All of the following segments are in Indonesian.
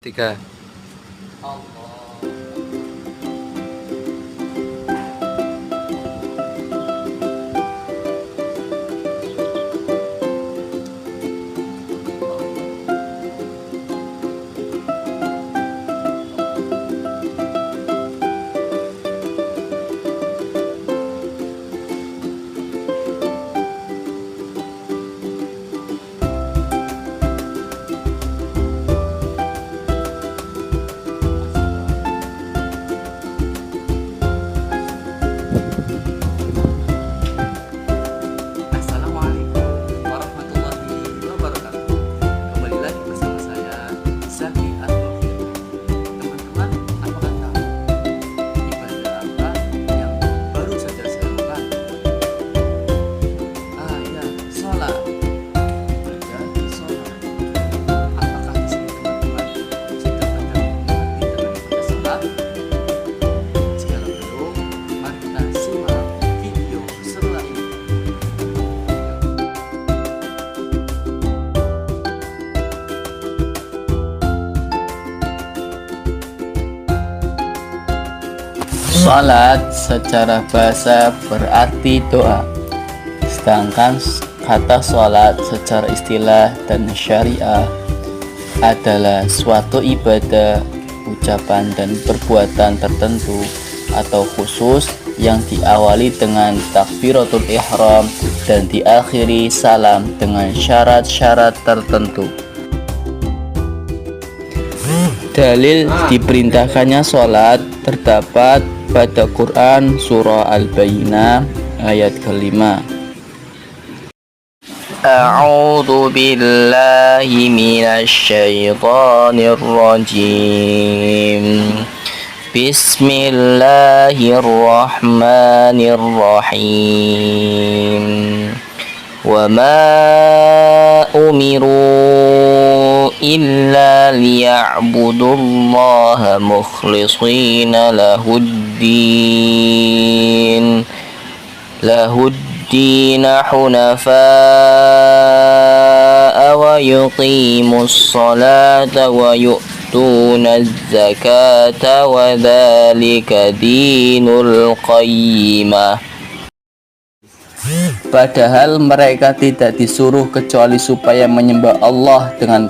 Tiga. Assalamualaikum warahmatullahi wabarakatuh. Kembali lagi bersama saya, Zaki Al-Mufid. Teman-teman, apakah tahu ibadah apa yang baru saja saya lakukan? Ya, sholat. Ibadah sholat. Apakah di sini teman-teman sudah pada mengerti tentang ibadah sholat? Jika belum, mari kita simak video setelah ini. Salat secara bahasa berarti doa, sedangkan kata salat secara istilah dan syariah adalah suatu ibadah, ucapan dan perbuatan tertentu atau khusus yang diawali dengan takbiratul ihram dan diakhiri salam dengan syarat-syarat tertentu. Dalil diperintahkannya sholat terdapat pada Quran surah Al-Bayyinah ayat kelima. A'udzu billahi minasy syaithanir rajim. Bismillahirrahmanirrahim. Wa ma umiru illa liya'budullaha mukhlishina lahuddin hunafa'a wa yuqimus salata wa yu'tunaz zakata wa dzalika dinul qayyimah. Padahal mereka tidak disuruh kecuali supaya menyembah Allah dengan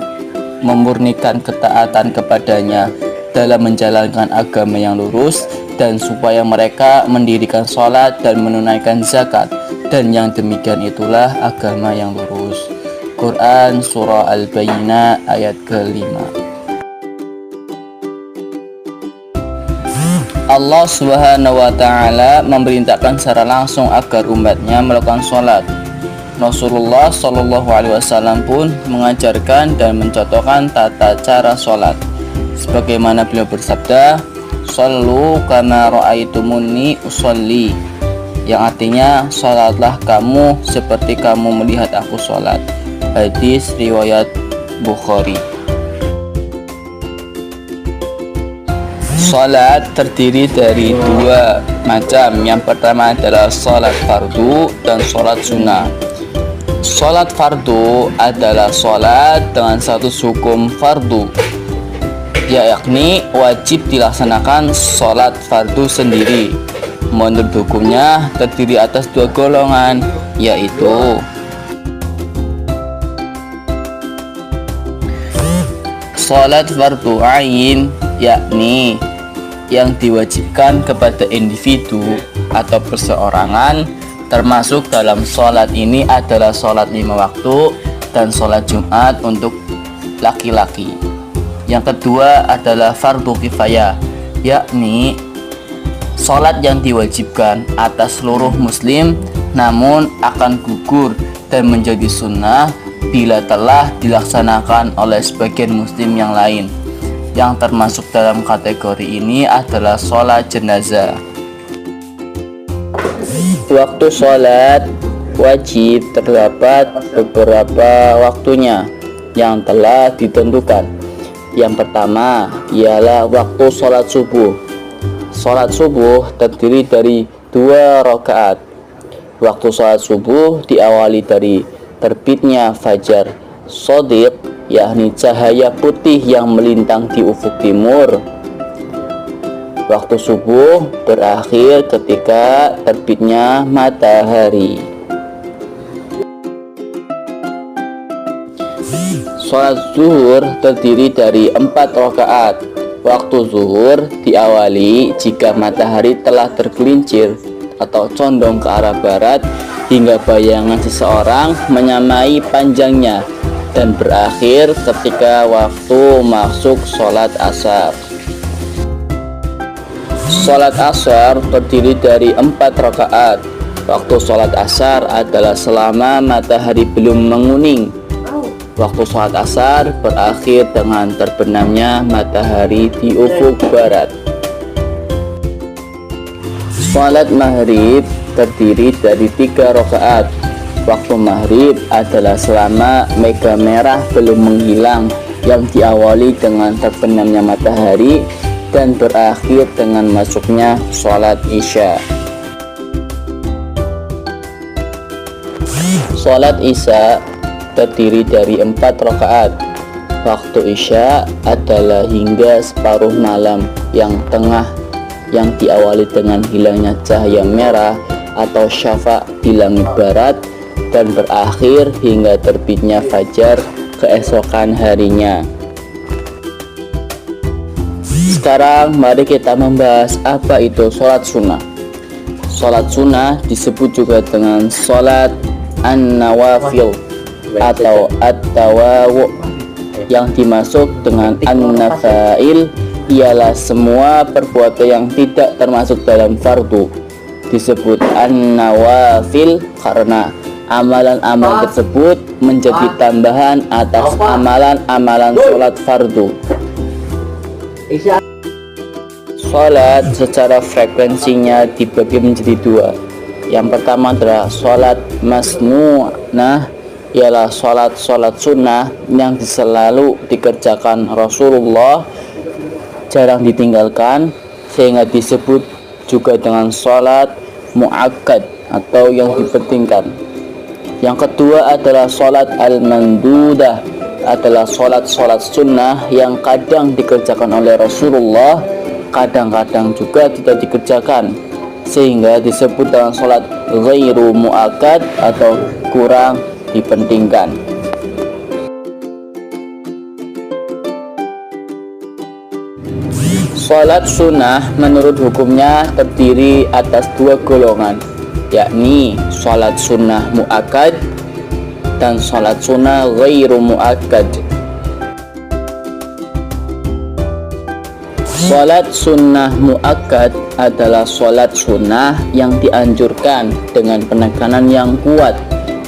memurnikan ketaatan kepadanya dalam menjalankan agama yang lurus, dan supaya mereka mendirikan sholat dan menunaikan zakat, dan yang demikian itulah agama yang lurus. Quran surah Al-Bayyinah ayat kelima. Allah Subhanahu wa ta'ala memerintahkan secara langsung agar umatnya melakukan sholat. Rasulullah Shallallahu Alaihi Wasallam pun mengajarkan dan mencontohkan tata cara sholat, sebagaimana beliau bersabda, "Shallu kama ra'aitumuni usolli," yang artinya sholatlah kamu seperti kamu melihat aku sholat. Hadis riwayat Bukhari. Salat terdiri dari dua macam. Yang pertama adalah salat fardu dan salat sunnah. Salat fardu adalah salat dengan status hukum fardu, yakni wajib dilaksanakan salat fardu sendiri. Menurut hukumnya terdiri atas dua golongan, yaitu salat fardu ain, yakni yang diwajibkan kepada individu atau perseorangan, termasuk dalam sholat ini adalah sholat 5 waktu dan sholat Jumat untuk laki-laki. Yang kedua adalah fardu kifayah, yakni sholat yang diwajibkan atas seluruh muslim namun akan gugur dan menjadi sunnah bila telah dilaksanakan oleh sebagian muslim yang lain. Yang termasuk dalam kategori ini adalah sholat jenazah. Waktu sholat wajib terdapat beberapa waktunya yang telah ditentukan. Yang pertama ialah waktu sholat subuh. Sholat subuh terdiri dari 2 rakaat. Waktu sholat subuh diawali dari terbitnya fajar shadiq, yakni cahaya putih yang melintang di ufuk timur. Waktu subuh berakhir ketika terbitnya matahari. Sholat zuhur terdiri dari 4 rakaat. Waktu zuhur diawali jika matahari telah tergelincir atau condong ke arah barat hingga bayangan seseorang menyamai panjangnya, dan berakhir ketika waktu masuk sholat asar. Sholat asar terdiri dari 4 rakaat. Waktu sholat asar adalah selama matahari belum menguning. Waktu sholat asar berakhir dengan terbenamnya matahari di ufuk barat. Sholat maghrib terdiri dari 3 rakaat. Waktu maghrib adalah selama mega merah belum menghilang, yang diawali dengan terbenamnya matahari dan berakhir dengan masuknya sholat isya. Sholat isya terdiri dari 4 rakaat. Waktu isya adalah hingga separuh malam yang tengah, yang diawali dengan hilangnya cahaya merah atau syafaq di langit barat dan berakhir hingga terbitnya fajar keesokan harinya. Sekarang mari kita membahas apa itu sholat sunnah. Sholat sunnah disebut juga dengan sholat an-nawafil atau at-tawawu. Yang dimaksud dengan an-nafail ialah semua perbuatan yang tidak termasuk dalam fardu. Disebut an-nawafil karena amalan-amalan tersebut menjadi tambahan atas amalan-amalan sholat fardu. Sholat secara frekuensinya dibagi menjadi 2. Yang pertama adalah sholat masnunah, ialah sholat sunnah yang selalu dikerjakan Rasulullah, jarang ditinggalkan, sehingga disebut juga dengan sholat muakkad atau yang dipentingkan. Yang kedua adalah sholat al-mandudah, adalah sholat sunnah yang kadang dikerjakan oleh Rasulullah, kadang-kadang juga tidak dikerjakan, sehingga disebut dengan sholat ghairu muakkad atau kurang dipentingkan. Sholat sunnah menurut hukumnya terdiri atas 2 golongan, yakni sholat sunnah muakkad dan sholat sunnah ghairu muakkad. Sholat sunnah muakkad adalah sholat sunnah yang dianjurkan dengan penekanan yang kuat,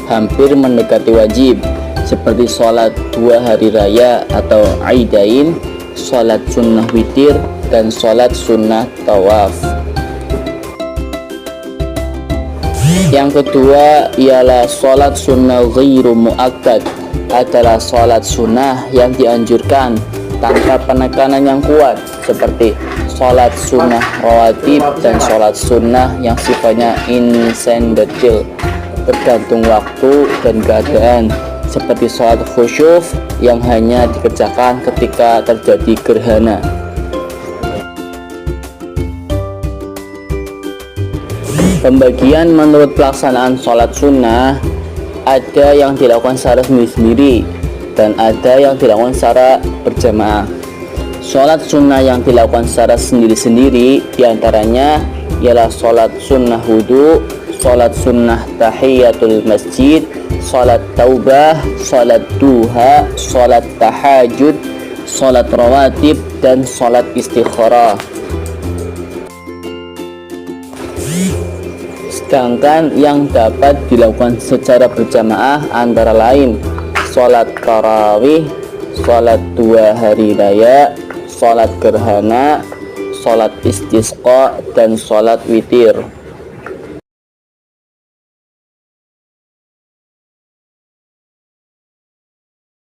hampir mendekati wajib, seperti sholat 2 hari raya atau aidain, sholat sunnah witir, dan sholat sunnah tawaf. Yang kedua ialah sholat sunnah ghairu muakkad, adalah sholat sunnah yang dianjurkan tanpa penekanan yang kuat, seperti sholat sunnah rawatib dan sholat sunnah yang sifatnya insendatil, tergantung waktu dan keadaan, seperti sholat khusyuf yang hanya dikerjakan ketika terjadi gerhana. Pembagian menurut pelaksanaan sholat sunnah, ada yang dilakukan secara sendiri-sendiri dan ada yang dilakukan secara berjamaah. Sholat sunnah yang dilakukan secara sendiri-sendiri diantaranya ialah sholat sunnah wudhu, sholat sunnah tahiyatul masjid, sholat taubah, sholat duha, sholat tahajud, sholat rawatib, dan sholat istikharah. Sedangkan yang dapat dilakukan secara berjamaah antara lain sholat tarawih, sholat 2 hari raya, sholat gerhana, sholat istisqa, dan sholat witir.